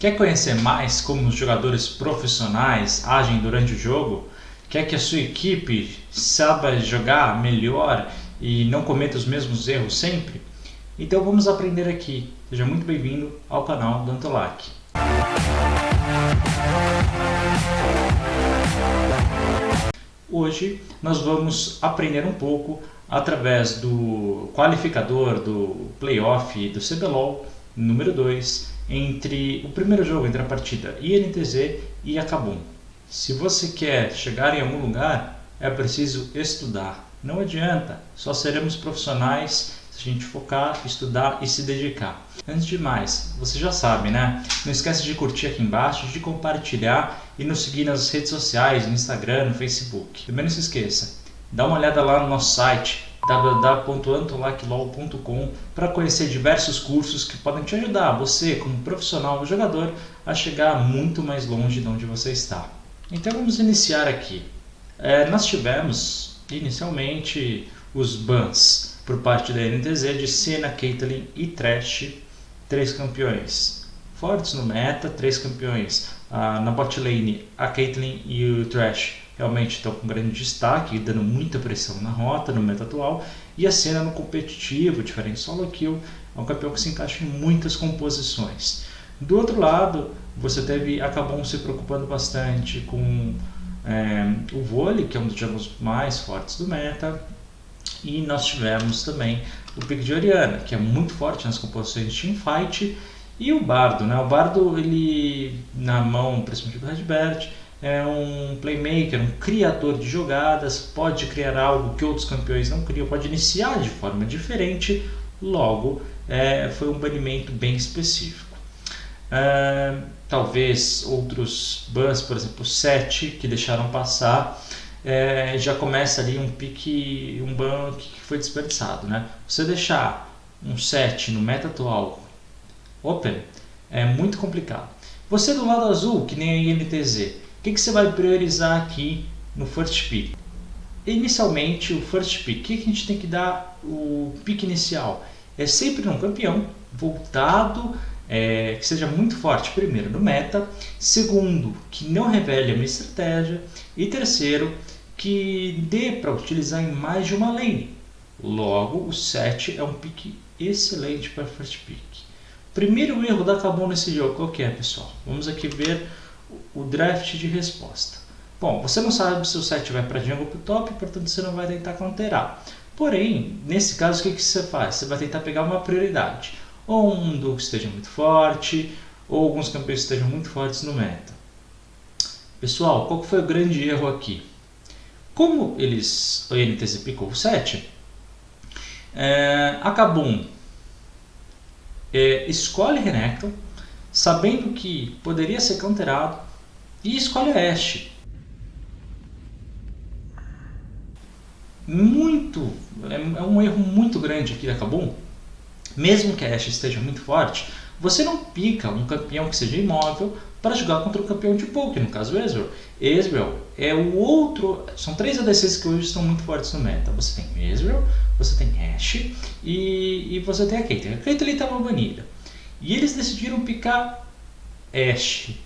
Quer conhecer mais como os jogadores profissionais agem durante o jogo? Quer que a sua equipe saiba jogar melhor e não cometa os mesmos erros sempre? Então vamos aprender aqui. Seja muito bem-vindo ao canal do Antolac. Hoje nós vamos aprender um pouco através do qualificador do playoff do CBLOL número 2 entre o primeiro jogo entre a partida INTZ e a KABUM. Se você quer chegar em algum lugar, é preciso estudar. Não adianta, só seremos profissionais se a gente focar, estudar e se dedicar. Antes de mais, você já sabe, né? Não esquece de curtir aqui embaixo, de compartilhar e nos seguir nas redes sociais, no Instagram, no Facebook. Também não se esqueça, dá uma olhada lá no nosso site www.antolaclol.com para conhecer diversos cursos que podem te ajudar, você como profissional ou jogador, a chegar muito mais longe de onde você está. Então vamos iniciar aqui. Nós tivemos inicialmente os bans por parte da NTZ de Senna, Caitlyn e Thresh, 3 campeões fortes no meta, 3 campeões. Na bot lane, a Caitlyn e o Thresh realmente estão com grande destaque, dando muita pressão na rota, no meta atual, e a Senna no competitivo, diferente solo kill, é um campeão que se encaixa em muitas composições. Do outro lado, você teve a KABUM se preocupando bastante com o vôlei, que é um dos jogos mais fortes do meta, e nós tivemos também o pick de Orianna, que é muito forte nas composições de teamfight, e o Bardo, né? O Bardo, ele, na mão, principalmente do Redbert, é um playmaker, um criador de jogadas, pode criar algo que outros campeões não criam, pode iniciar de forma diferente, logo foi um banimento bem específico. Talvez outros bans, por exemplo, 7 que deixaram passar, já começa ali um pique, um ban que foi desperdiçado, né? Você deixar um 7 no meta atual open é muito complicado. Você do lado azul, que nem a INTZ, o que você vai priorizar aqui no first pick? Inicialmente, o first pick, o que a gente tem que dar o pick inicial? É sempre num campeão voltado, que seja muito forte, primeiro no meta, segundo, que não revele uma estratégia, e terceiro, que dê para utilizar em mais de uma lane. Logo, o 7 é um pick excelente para first pick. Primeiro erro da KABUM nesse jogo, qual que é, pessoal? Vamos aqui ver o draft de resposta. Bom, você não sabe se o 7 vai para jungle ou para o top, portanto você não vai tentar counterar. Porém, nesse caso, o que você faz? Você vai tentar pegar uma prioridade. Ou um duo que esteja muito forte, ou alguns campeões que estejam muito fortes no meta. Pessoal, qual que foi o grande erro aqui? Como o INTZ picou o 7, a KABUM escolhe Renekton, sabendo que poderia ser counterado, e escolhe a Ashe. É um erro muito grande aqui da KABUM. Mesmo que a Ashe esteja muito forte, você não pica um campeão que seja imóvel para jogar contra um campeão de poke, no caso o Ezreal. Ezreal é o outro, são 3 ADCs que hoje estão muito fortes no meta. Você tem Ezreal, você tem Ashe e você tem a Caitlyn. A Caitlyn estava banida. E eles decidiram picar Ashe.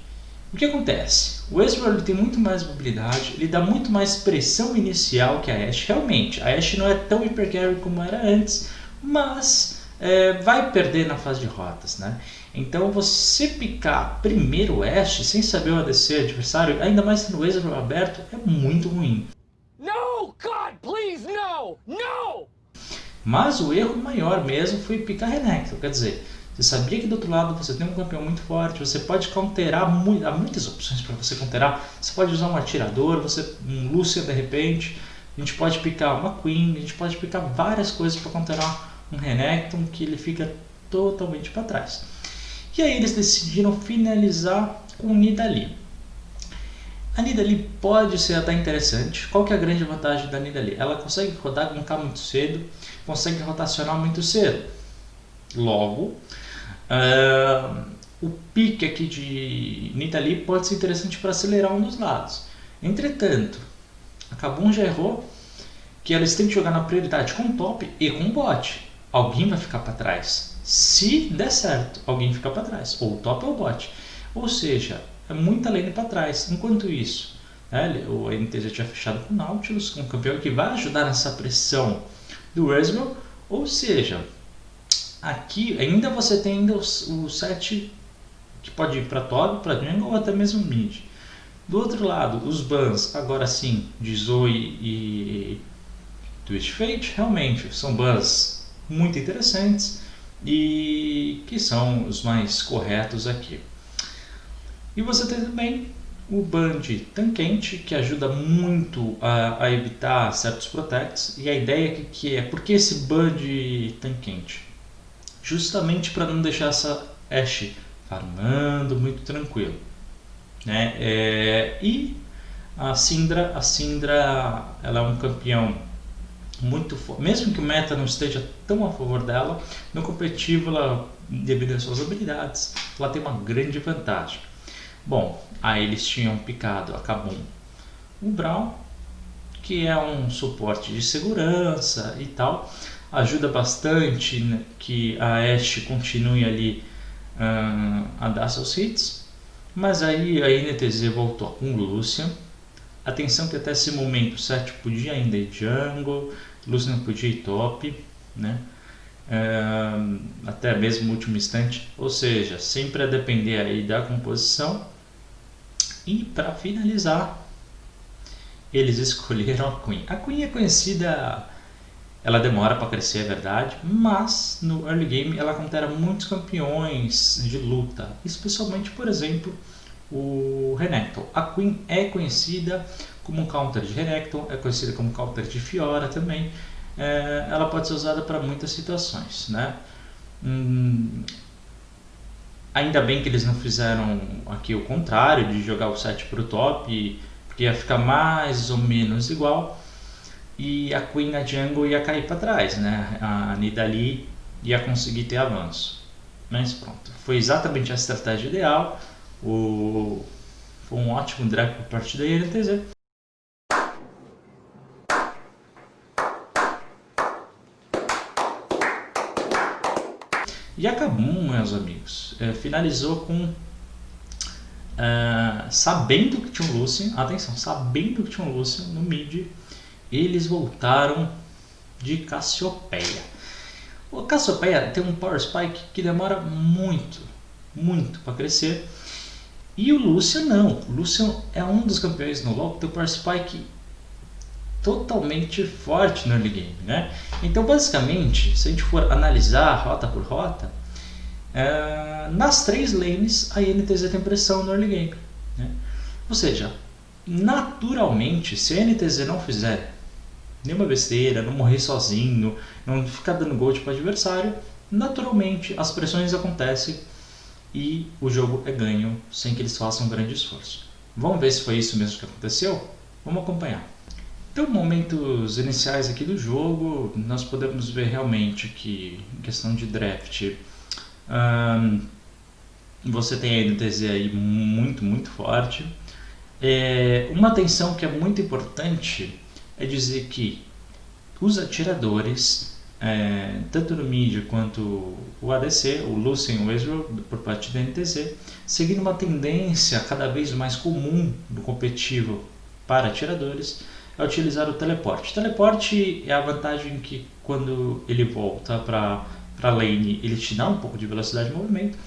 O que acontece? O Ezreal ele tem muito mais mobilidade, ele dá muito mais pressão inicial que a Ashe. Realmente, a Ashe não é tão hypercarry como era antes, mas vai perder na fase de rotas, né? Então você picar primeiro o Ashe sem saber o ADC adversário, ainda mais tendo o Ezreal aberto, é muito ruim. No, God, please, no! No! Mas o erro maior mesmo foi picar Renekton, quer dizer, você sabia que do outro lado você tem um campeão muito forte, você pode counterar, há muitas opções para você counterar, você pode usar um atirador, um Lucian de repente, a gente pode picar uma Queen, a gente pode picar várias coisas para counterar um Renekton que ele fica totalmente para trás. E aí eles decidiram finalizar com o Nidalee. A Nidalee pode ser até interessante. Qual que é a grande vantagem da Nidalee? Ela consegue rodar com K muito cedo, consegue rotacionar muito cedo. Logo, o pique aqui de Nidalee pode ser interessante para acelerar um dos lados. Entretanto, a KABUM já errou que eles têm que jogar na prioridade com o top e com o bot. Alguém vai ficar para trás. Se der certo, alguém fica para trás, ou o top ou o bot. Ou seja, é muita lane para trás. Enquanto isso, né, o NT já tinha fechado com o Nautilus, com um campeão que vai ajudar nessa pressão do Ezreal. Ou seja, aqui ainda você tem ainda o set que pode ir para top, para jungle ou até mesmo mid. Do outro lado, os bans, agora sim, de Zoe e Twisted Fate, realmente são bans muito interessantes e que são os mais corretos aqui. E você tem também o ban de Tankente, que ajuda muito a evitar certos protects. E a ideia que é, por que esse ban de Tankente? Justamente para não deixar essa Ashe farmando muito tranquilo, né? E a Syndra ela é um campeão muito forte, mesmo que o meta não esteja tão a favor dela, no competitivo ela, devido às suas habilidades, ela tem uma grande vantagem. Bom, aí eles tinham picado a Kabum o Braum, que é um suporte de segurança e tal, ajuda bastante, né, que a Ashe continue ali a dar seus hits, mas aí a NTZ voltou com o Lucian. Atenção que até esse momento o set podia ainda ir jungle, Lucian podia ir top, né? Até mesmo no último instante, ou seja, sempre a depender aí da composição. E para finalizar, eles escolheram a Queen. A Queen é conhecida, ela demora para crescer, é verdade, mas no early game ela contera muitos campeões de luta, especialmente, por exemplo, o Renekton. A Queen é conhecida como um counter de Renekton, é conhecida como counter de Fiora também. Ela pode ser usada para muitas situações, né? Ainda bem que eles não fizeram aqui o contrário, de jogar o set para o top, porque ia ficar mais ou menos igual. E a Queen na jungle ia cair para trás, né? A Nidalee ia conseguir ter avanço. Mas pronto, foi exatamente a estratégia ideal. Foi um ótimo draft por parte da INTZ. E a Kabum, meus amigos, finalizou com sabendo que tinha um Lucian, atenção, sabendo que tinha um Lucian no mid, eles voltaram de Cassiopeia. O Cassiopeia tem um Power Spike que demora muito para crescer. E o Lucian não. O Lucian é um dos campeões no LoL que tem o Power Spike totalmente forte no early game, né? Então, basicamente, se a gente for analisar rota por rota, nas 3 lanes a INTZ tem pressão no early game, né? Ou seja, naturalmente, se a INTZ não fizer nenhuma besteira, não morrer sozinho, não ficar dando gold para o adversário, naturalmente as pressões acontecem e o jogo é ganho sem que eles façam um grande esforço. Vamos ver se foi isso mesmo que aconteceu? Vamos acompanhar. Então, momentos iniciais aqui do jogo, nós podemos ver realmente que, em questão de draft, você tem a NTZ aí muito forte. Uma atenção que é muito importante é dizer que os atiradores, tanto no mid quanto o ADC, o Lucian e o Ezreal, por parte da NTZ, seguindo uma tendência cada vez mais comum no competitivo para atiradores, é utilizar o teleporte. O teleporte é a vantagem que quando ele volta para a lane, ele te dá um pouco de velocidade de movimento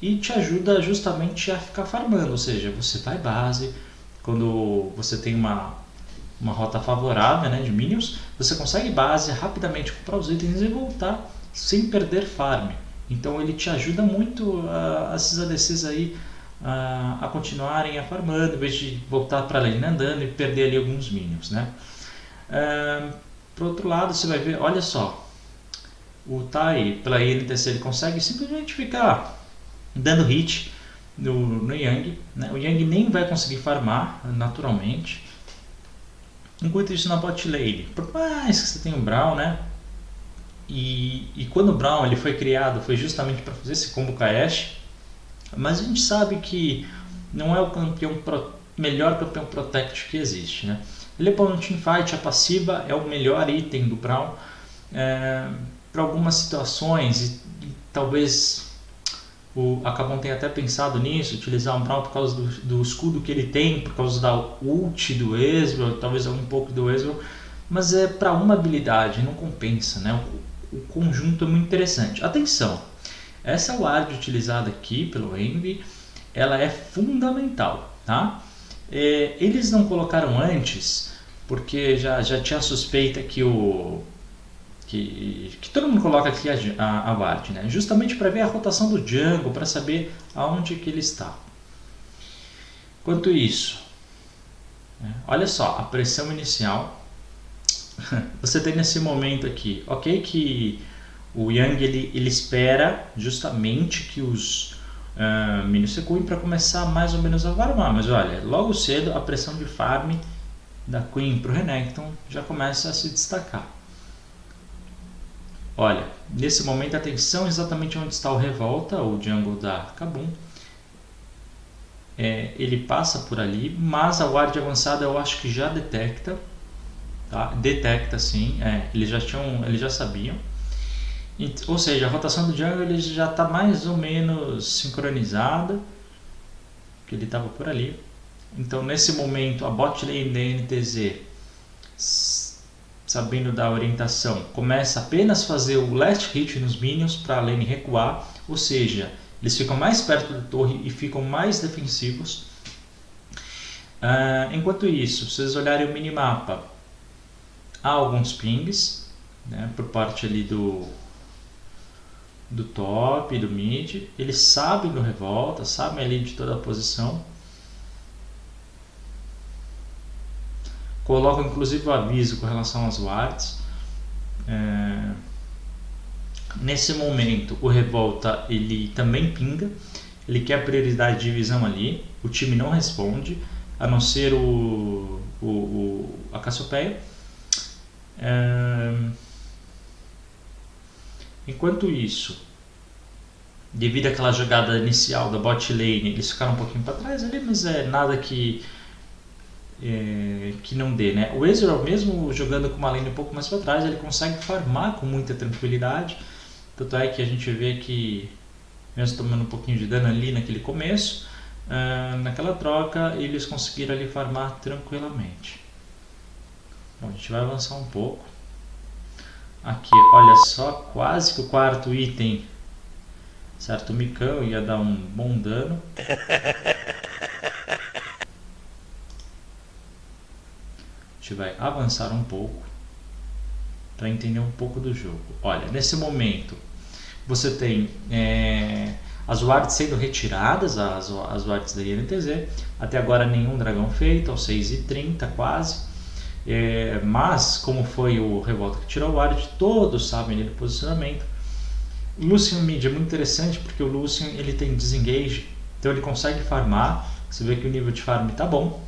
e te ajuda justamente a ficar farmando, ou seja, você vai base, quando você tem uma rota favorável, né, de minions, você consegue base, rapidamente comprar os itens e voltar sem perder farm. Então ele te ajuda muito esses ADCs aí a continuarem a farmando, em vez de voltar para a lane andando e perder ali alguns minions, né? Por outro lado, você vai ver, olha só, o Tai pela INTZ ele consegue simplesmente ficar dando hit no Yang, né? O Yang nem vai conseguir farmar naturalmente. Enquanto isso, na bot lane, por mais que você tenha o Braum, né? E quando o Braum ele foi criado, foi justamente para fazer esse combo com a Ashe. Mas a gente sabe que não é o melhor campeão Protect que existe, né? Ele é para um teamfight, a passiva é o melhor item do Braum para algumas situações e talvez O Akabon tem até pensado nisso, utilizar um Braum por causa do escudo que ele tem, por causa da ult do Ezreal, talvez um pouco do Ezreal, mas é para uma habilidade, não compensa, né? O conjunto é muito interessante. Atenção, essa ward utilizada aqui pelo Envy, ela é fundamental, tá? Eles não colocaram antes, porque já tinha suspeita que todo mundo coloca aqui a ward, né? Justamente para ver a rotação do jungle, para saber aonde que ele está. Enquanto isso, olha só, a pressão inicial, você tem nesse momento aqui, ok, que o Yang ele espera justamente que os minions recuem para começar mais ou menos a farmar, mas olha, logo cedo a pressão de farm da Queen para o Renekton já começa a se destacar. Olha, nesse momento atenção exatamente onde está o Revolta, o jungle da Kabum. Ele passa por ali, mas a ward avançada eu acho que já detecta, tá? Detecta sim, eles já sabiam. Ou seja, a rotação do jungle ele já está mais ou menos sincronizada, que ele estava por ali. Então nesse momento a bot lane da NTZ, sabendo da orientação, começa apenas a fazer o last hit nos minions para a lane recuar, ou seja, eles ficam mais perto da torre e ficam mais defensivos. Enquanto isso, se vocês olharem o minimapa, há alguns pings, né, por parte ali do top, do mid. Eles sabem do Revolta, sabem ali de toda a posição. Colocam inclusive o aviso com relação às wards. Nesse momento o Revolta ele também pinga, ele quer a prioridade de visão ali, o time não responde, a não ser a Cassiopeia. Enquanto isso, devido àquela jogada inicial da bot lane, eles ficaram um pouquinho para trás ali, mas nada que não dê, né? O Ezreal mesmo jogando com uma lane um pouco mais para trás, ele consegue farmar com muita tranquilidade, tanto é que a gente vê que mesmo tomando um pouquinho de dano ali naquele começo, naquela troca eles conseguiram ali farmar tranquilamente. Bom, a gente vai avançar um pouco. Aqui, olha só, quase que o quarto item, certo? O Micão ia dar um bom dano. A gente vai avançar um pouco para entender um pouco do jogo. Olha, nesse momento você tem as wards sendo retiradas, as wards da INTZ. Até agora nenhum dragão feito, aos 6h30 quase. Mas como foi o Revolta que tirou o ward, todos sabem do posicionamento. O Lucian mid é muito interessante porque o Lucian ele tem desengage, então ele consegue farmar. Você vê que o nível de farm está bom.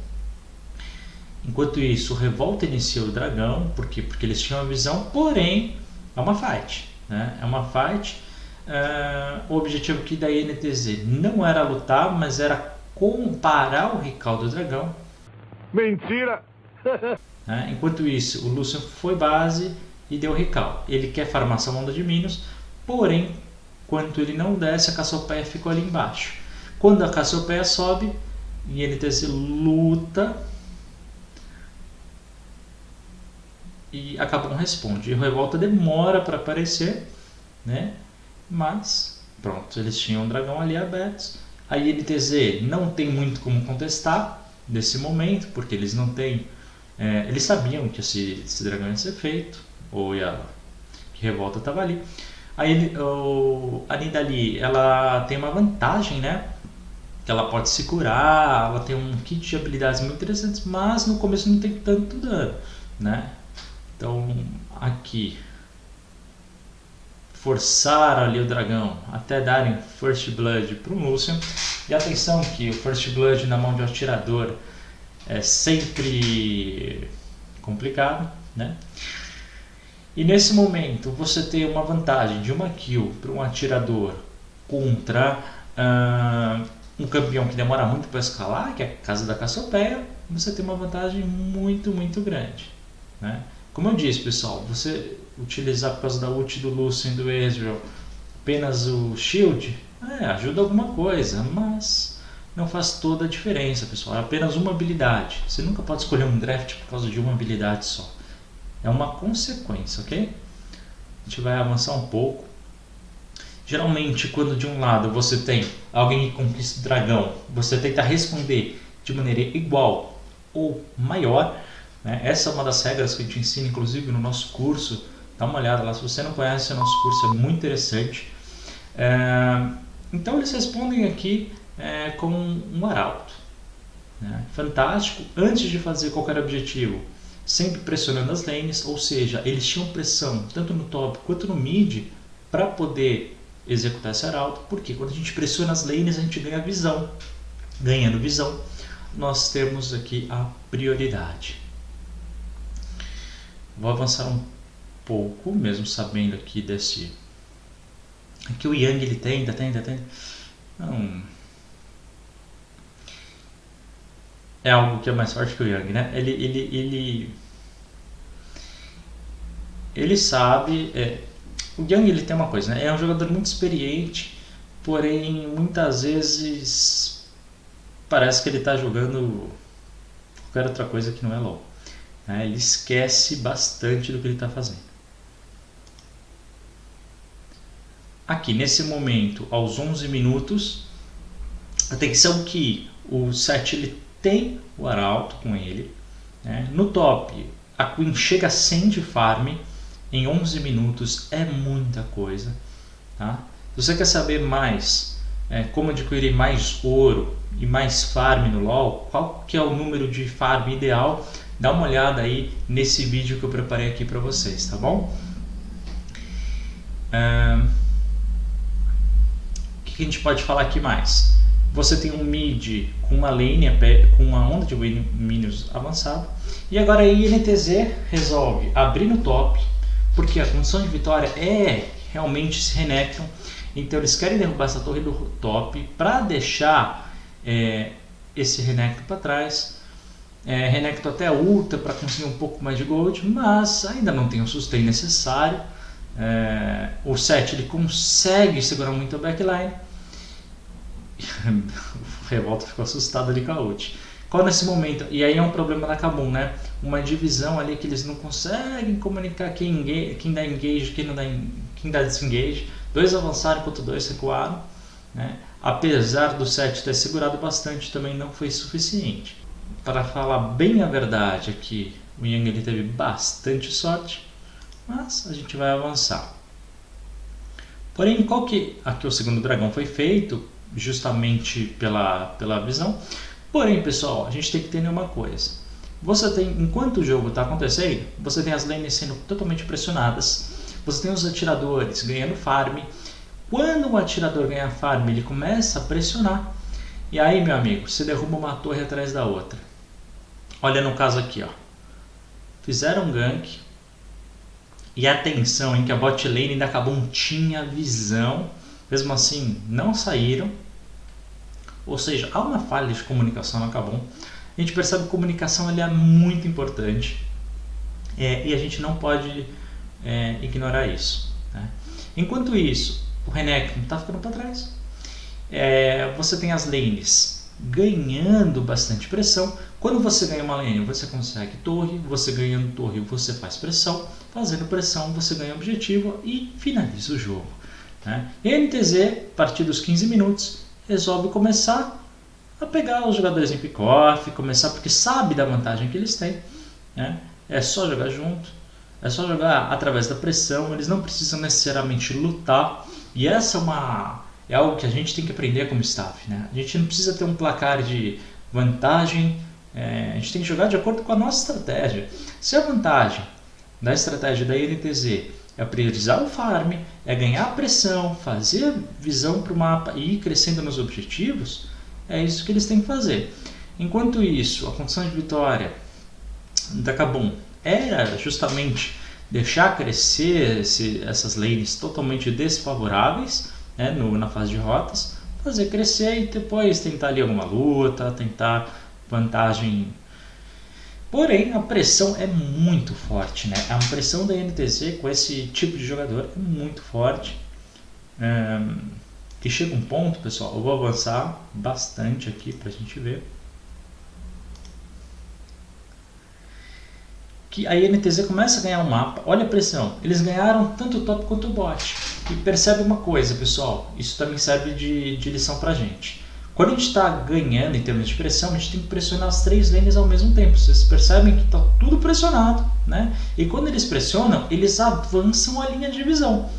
Enquanto isso, o Revolta inicia o dragão, por quê? Porque eles tinham a visão, porém é uma fight, né? É uma fight. O objetivo aqui da INTZ não era lutar, mas era comparar o recall do dragão. Mentira! Enquanto isso, o Lucian foi base e deu recall. Ele quer farmar essa onda de minions, porém, quando ele não desce, a Cassiopeia ficou ali embaixo. Quando a Cassiopeia sobe, e INTZ luta e acaba não responde. E o Revolta demora para aparecer, né? Mas pronto, eles tinham um dragão ali aberto. A INTZ não tem muito como contestar nesse momento, porque eles não têm. Eles sabiam que esse dragão ia ser feito, ou que Revolta estava ali. Aí a Nidalee, ela tem uma vantagem, né? Que ela pode se curar, ela tem um kit de habilidades muito interessantes, mas no começo não tem tanto dano, né? Então aqui forçar ali o dragão até darem First Blood para o Lucian. E atenção que o First Blood na mão de um atirador é sempre complicado, né? E nesse momento você tem uma vantagem de uma kill para um atirador contra um campeão que demora muito para escalar, que é a casa da Cassiopeia. Você tem uma vantagem muito, muito grande, né? Como eu disse, pessoal, você utilizar por causa da ult do Lucian e do Ezreal apenas o shield Ajuda alguma coisa, mas não faz toda a diferença, pessoal. É apenas uma habilidade. Você nunca pode escolher um draft por causa de uma habilidade só. É uma consequência, ok? A gente vai avançar um pouco. Geralmente, quando de um lado você tem alguém que conquista o dragão, você tenta responder de maneira igual ou maior, né? Essa é uma das regras que a gente ensina, inclusive, no nosso curso. Dá uma olhada lá, se você não conhece o nosso curso, é muito interessante. Então, eles respondem aqui com um arauto. Né? Fantástico. Antes de fazer qualquer objetivo, sempre pressionando as lanes, ou seja, eles tinham pressão tanto no top quanto no mid para poder executar esse arauto, porque quando a gente pressiona as lanes a gente ganha visão. Ganhando visão, nós temos aqui a prioridade. Vou avançar um pouco, mesmo sabendo aqui desse... Aqui o Yang ele tenta. Não... É algo que é mais forte que o Yang, né? Ele sabe... O Yang ele tem uma coisa, né? É um jogador muito experiente, porém muitas vezes parece que ele está jogando qualquer outra coisa que não é LoL. Né? Ele esquece bastante do que ele está fazendo. Aqui nesse momento, aos 11 minutos, atenção que o Sett ele tem o arauto com ele. Né? No top, a Queen chega a 100 de farm. Em 11 minutos é muita coisa. Tá? Se você quer saber mais como adquirir mais ouro e mais farm no LoL, qual que é o número de farm ideal, dá uma olhada aí nesse vídeo que eu preparei aqui para vocês, tá bom? O que a gente pode falar aqui mais? Você tem um mid com uma lane, com uma onda de minions avançado, e agora a INTZ resolve abrir no top, porque a condição de vitória é realmente se Renekton, então eles querem derrubar essa torre do top para deixar esse Renekton para trás. Renekton até ulta para conseguir um pouco mais de gold, mas ainda não tem o sustain necessário. O Sett ele consegue segurar muito a backline. O Revolta ficou assustado ali com a ult. Qual nesse momento? E aí é um problema da Kabum, né? Uma divisão ali que eles não conseguem comunicar quem dá engage, quem dá disengage. 2 avançaram enquanto 2 recuaram. Né? Apesar do Sett ter segurado bastante, também não foi suficiente. Para falar bem a verdade aqui, o Yang ele teve bastante sorte, mas a gente vai avançar. Porém, aqui o segundo dragão foi feito justamente pela visão. Porém, pessoal, a gente tem que entender uma coisa. Enquanto o jogo está acontecendo, você tem as lanes sendo totalmente pressionadas, você tem os atiradores ganhando farm. Quando o atirador ganha farm, ele começa a pressionar. E aí, meu amigo, você derruba uma torre atrás da outra. Olha no caso aqui, ó. Fizeram um gank. E atenção, em que a bot lane ainda acabou, tinha visão. Mesmo assim, não saíram. Ou seja, há uma falha de comunicação na Kabum. A gente percebe que a comunicação é muito importante. E a gente não pode ignorar isso. Né? Enquanto isso, o Renekton está ficando para trás. Você tem as lanes ganhando bastante pressão. Quando você ganha uma lane, você consegue torre. Você ganhando torre, você faz pressão. Fazendo pressão, você ganha objetivo e finaliza o jogo. Né? E a NTZ, a partir dos 15 minutos, resolve começar a pegar os jogadores em pick-off, porque sabe da vantagem que eles têm. Né? É só jogar junto, é só jogar através da pressão, eles não precisam necessariamente lutar. E essa é algo que a gente tem que aprender como staff. Né? A gente não precisa ter um placar de vantagem, a gente tem que jogar de acordo com a nossa estratégia. Se a vantagem da estratégia da INTZ é priorizar o farm, é ganhar a pressão, fazer visão para o mapa e ir crescendo nos objetivos, é isso que eles têm que fazer. Enquanto isso, a condição de vitória da Kabum era justamente deixar crescer essas lanes totalmente desfavoráveis, né, na fase de rotas, fazer crescer e depois tentar ali alguma luta, tentar vantagem. Porém, a pressão é muito forte, né? A pressão da NTZ com esse tipo de jogador é muito forte. que chega um ponto, pessoal, eu vou avançar bastante aqui para a gente ver, que a INTZ começa a ganhar um mapa. Olha a pressão, eles ganharam tanto o top quanto o bot. E percebe uma coisa, pessoal, isso também serve de lição pra gente. Quando a gente está ganhando em termos de pressão, a gente tem que pressionar as 3 lanes ao mesmo tempo. Vocês percebem que está tudo pressionado, né? E quando eles pressionam, eles avançam a linha de visão.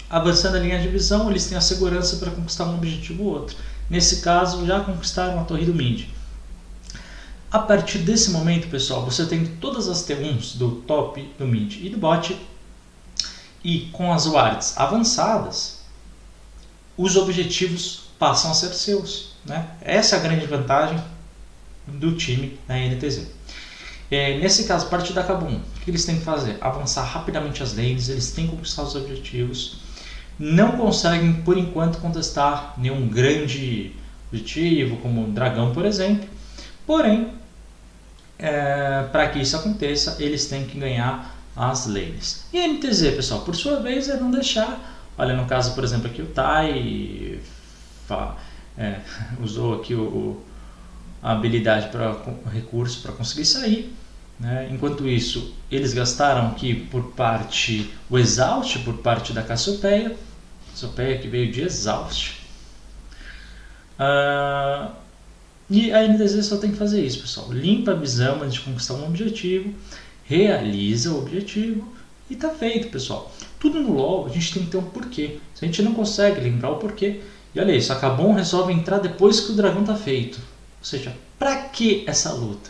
Avançando a linha de visão, eles têm a segurança para conquistar um objetivo ou outro. Nesse caso, já conquistaram a torre do mid. A partir desse momento, pessoal, você tem todas as T1s do top, do mid e do bot, e com as wards avançadas, os objetivos passam a ser seus, né? Essa é a grande vantagem do time da NTZ. Nesse caso, a partir da Kabum, o que eles têm que fazer? Avançar rapidamente as lanes, eles têm que conquistar os objetivos. Não conseguem, por enquanto, contestar nenhum grande objetivo, como o dragão, por exemplo. Porém, para que isso aconteça, eles têm que ganhar as lanes. E a NTZ, pessoal, por sua vez, é não deixar... Olha, no caso, por exemplo, aqui o Tai usou aqui a habilidade para o recurso para conseguir sair, né? Enquanto isso, eles gastaram aqui por parte o Exaust por parte da Cassiopeia que veio de Exaust. E a NTZ só tem que fazer isso, pessoal. Limpa a visão antes de conquistar um objetivo, realiza o objetivo e tá feito, pessoal. Tudo no LoL a gente tem que ter um porquê. Se a gente não consegue lembrar o porquê, e olha isso, a Kabum resolve entrar depois que o dragão tá feito. Ou seja, pra que essa luta?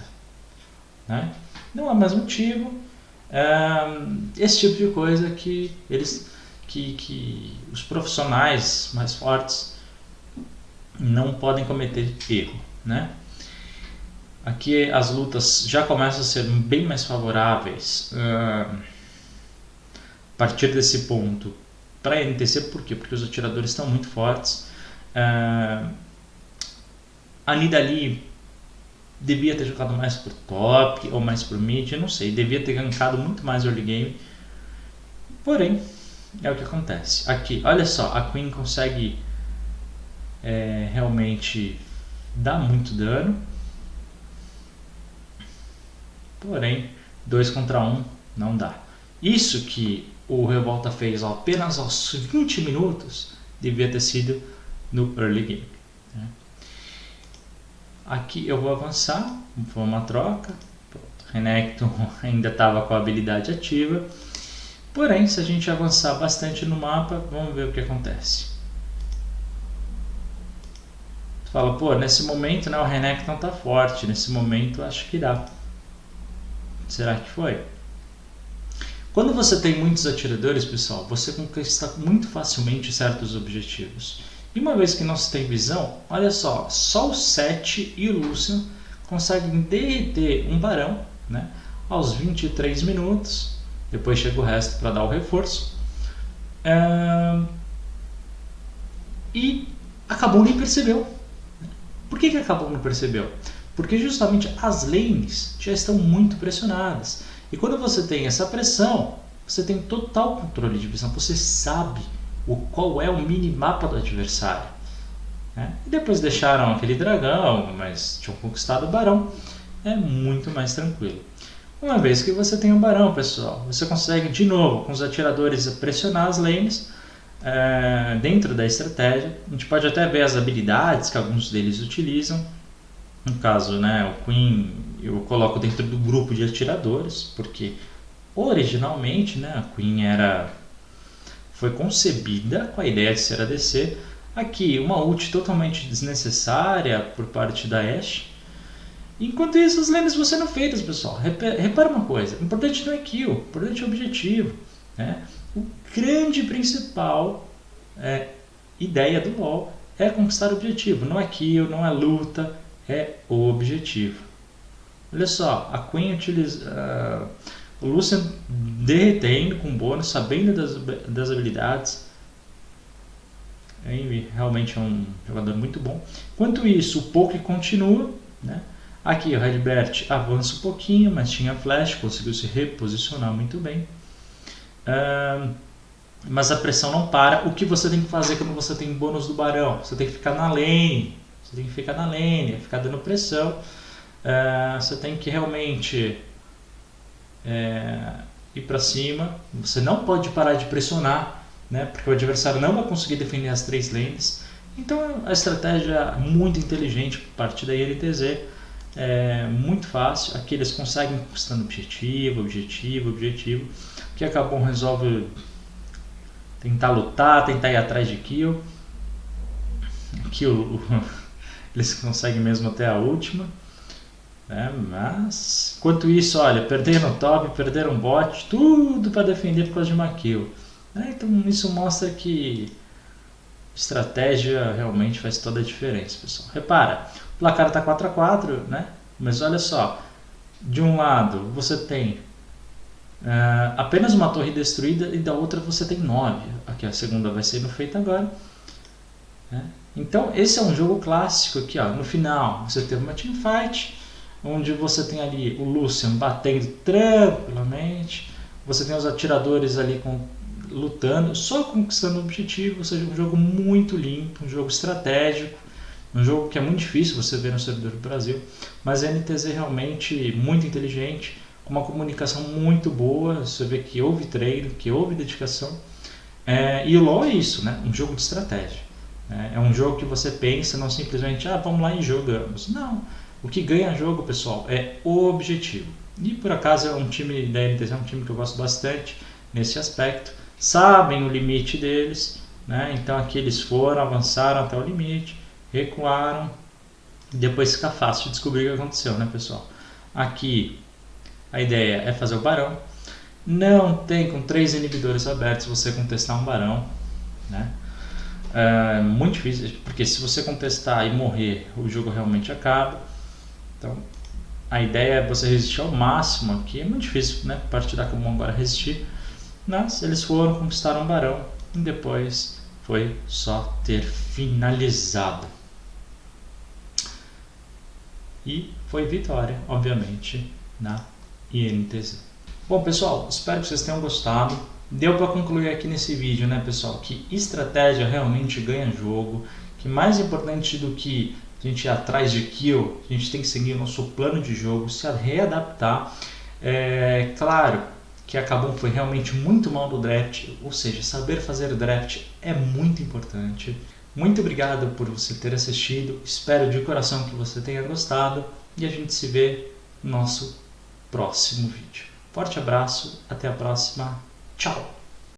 Né? Não há mais motivo. Esse tipo de coisa que os profissionais mais fortes não podem cometer erro, né? Aqui as lutas já começam a ser bem mais favoráveis a partir desse ponto para a NTZ. Por quê? Porque os atiradores estão muito fortes. A Nidalee devia ter jogado mais por top ou mais por mid, eu não sei, devia ter gankado muito mais early game, porém é o que acontece. Aqui, olha só, a Queen consegue realmente dar muito dano, porém 2 contra 1 não dá. Isso que o Revolta fez apenas aos 20 minutos devia ter sido no early game, né? Aqui eu vou avançar, foi uma troca. Renekton ainda estava com a habilidade ativa. Porém, se a gente avançar bastante no mapa, vamos ver o que acontece. Você fala, pô, nesse momento, né, o Renekton tá forte, nesse momento acho que dá. Será que foi? Quando você tem muitos atiradores, pessoal, você conquista muito facilmente certos objetivos. E uma vez que não se tem visão, olha só o Sett e o Lucian conseguem derreter um barão, né, aos 23 minutos. Depois chega o resto para dar o reforço. E a Kabum nem percebeu. Por que a Kabum não percebeu? Porque justamente as lanes já estão muito pressionadas. E quando você tem essa pressão, você tem total controle de visão. Você sabe qual é o minimapa do adversário, né? E depois deixaram aquele dragão, mas tinham conquistado o barão. É muito mais tranquilo. Uma vez que você tem um barão, pessoal, você consegue de novo com os atiradores pressionar as lanes dentro da estratégia. A gente pode até ver as habilidades que alguns deles utilizam. No caso, né, o Queen eu coloco dentro do grupo de atiradores, porque originalmente, né, a Queen foi concebida com a ideia de ser ADC. Aqui, uma ult totalmente desnecessária por parte da Ashe. Enquanto isso, as lanes vão sendo feitas, pessoal. Repara uma coisa, o importante não é kill, o importante é o objetivo, né? O grande principal ideia do LoL é conquistar o objetivo. Não é kill, não é luta, é o objetivo. Olha só, a Queen utiliza... o Lucian derretendo com bônus, sabendo das habilidades. Realmente é um jogador muito bom. Enquanto isso, o Poke continua, né? Aqui o Redbert avança um pouquinho, mas tinha flash, conseguiu se reposicionar muito bem. mas a pressão não para. O que você tem que fazer quando você tem bônus do barão? Você tem que ficar na lane, você tem que ficar na lane, ficar dando pressão. Você tem que realmente ir para cima. Você não pode parar de pressionar, né? Porque o adversário não vai conseguir defender as 3 lanes. Então a estratégia é muito inteligente por parte da INTZ, muito fácil. Aqui eles conseguem conquistando objetivo, que a Kabum resolve tentar lutar, tentar ir atrás de kill. Aqui eles conseguem mesmo até a última. Mas enquanto isso, olha, perderam top, perderam bot, tudo para defender por causa de uma kill. Então isso mostra que estratégia realmente faz toda a diferença, pessoal. Repara, o placar está 4-4, né? Mas olha só, de um lado você tem apenas uma torre destruída e da outra você tem 9. Aqui a segunda vai sendo feita agora, né? Então esse é um jogo clássico aqui, ó. No final você teve uma teamfight, onde você tem ali o Lucian batendo tranquilamente, você tem os atiradores ali lutando, só conquistando o objetivo. Ou seja, um jogo muito limpo, um jogo estratégico, um jogo que é muito difícil você ver no servidor do Brasil, mas a NTZ realmente muito inteligente, com uma comunicação muito boa. Você vê que houve treino, que houve dedicação, e o LoL é isso, né? Um jogo de estratégia. É um jogo que você pensa, não simplesmente vamos lá e jogamos. Não, o que ganha jogo, pessoal, é o objetivo. E por acaso é um time da NTZ, é um time que eu gosto bastante nesse aspecto. Sabem o limite deles, né? Então aqui eles foram, avançaram até o limite, recuaram, e depois fica fácil de descobrir o que aconteceu, né, pessoal? Aqui a ideia é fazer o barão. Não tem, com 3 inibidores abertos, você contestar um barão, né? É muito difícil, porque se você contestar e morrer, o jogo realmente acaba. Então a ideia é você resistir ao máximo aqui. É muito difícil, né, a partir da Kabum agora resistir. Mas eles foram, conquistaram um barão e depois foi só ter finalizado. E foi vitória, obviamente, na INTZ. Bom, pessoal, espero que vocês tenham gostado. Deu para concluir aqui nesse vídeo, né, pessoal, que estratégia realmente ganha jogo, que mais importante do que a gente ir atrás de kill, a gente tem que seguir o nosso plano de jogo, se readaptar. Claro que a Kabum foi realmente muito mal no draft, ou seja, saber fazer draft é muito importante. Muito obrigado por você ter assistido, espero de coração que você tenha gostado e a gente se vê no nosso próximo vídeo. Forte abraço, até a próxima, tchau!